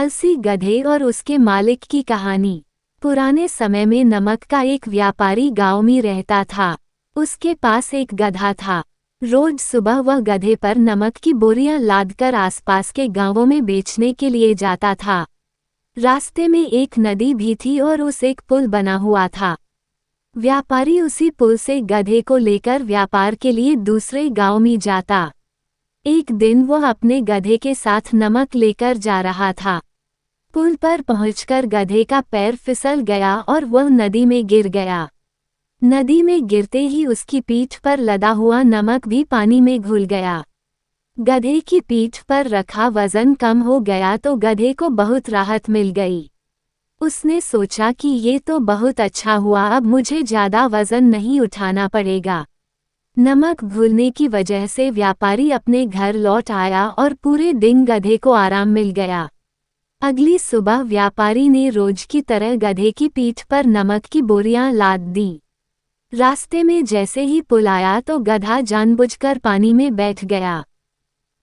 आलसी गधे और उसके मालिक की कहानी। पुराने समय में नमक का एक व्यापारी गांव में रहता था। उसके पास एक गधा था। रोज सुबह वह गधे पर नमक की बोरियां लादकर आसपास के गांवों में बेचने के लिए जाता था। रास्ते में एक नदी भी थी और उस एक पुल बना हुआ था। व्यापारी उसी पुल से गधे को लेकर व्यापार के लिए दूसरे गांव में जाता। एक दिन वह अपने गधे के साथ नमक लेकर जा रहा था। पुल पर पहुंचकर गधे का पैर फिसल गया और वह नदी में गिर गया। नदी में गिरते ही उसकी पीठ पर लदा हुआ नमक भी पानी में घुल गया। गधे की पीठ पर रखा वजन कम हो गया तो गधे को बहुत राहत मिल गई। उसने सोचा कि ये तो बहुत अच्छा हुआ, अब मुझे ज्यादा वजन नहीं उठाना पड़ेगा। नमक घुलने की वजह से व्यापारी अपने घर लौट आया और पूरे दिन गधे को आराम मिल गया। अगली सुबह व्यापारी ने रोज की तरह गधे की पीठ पर नमक की बोरियां लाद दी। रास्ते में जैसे ही पुल आया तो गधा जानबूझकर पानी में बैठ गया।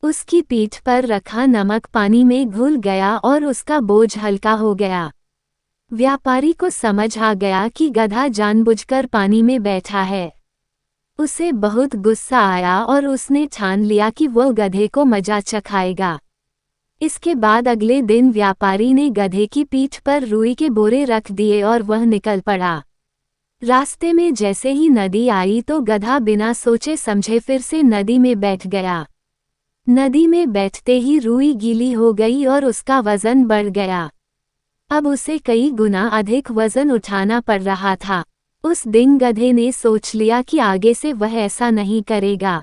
उसकी पीठ पर रखा नमक पानी में घुल गया और उसका बोझ हल्का हो गया। व्यापारी को समझ आ गया कि गधा जानबूझकर पानी में बैठा है। उसे बहुत गुस्सा आया और उसने ठान लिया कि वो गधे को मजा चखाएगा। इसके बाद अगले दिन व्यापारी ने गधे की पीठ पर रुई के बोरे रख दिए और वह निकल पड़ा। रास्ते में जैसे ही नदी आई तो गधा बिना सोचे समझे फिर से नदी में बैठ गया। नदी में बैठते ही रुई गीली हो गई और उसका वजन बढ़ गया। अब उसे कई गुना अधिक वजन उठाना पड़ रहा था। उस दिन गधे ने सोच लिया कि आगे से वह ऐसा नहीं करेगा।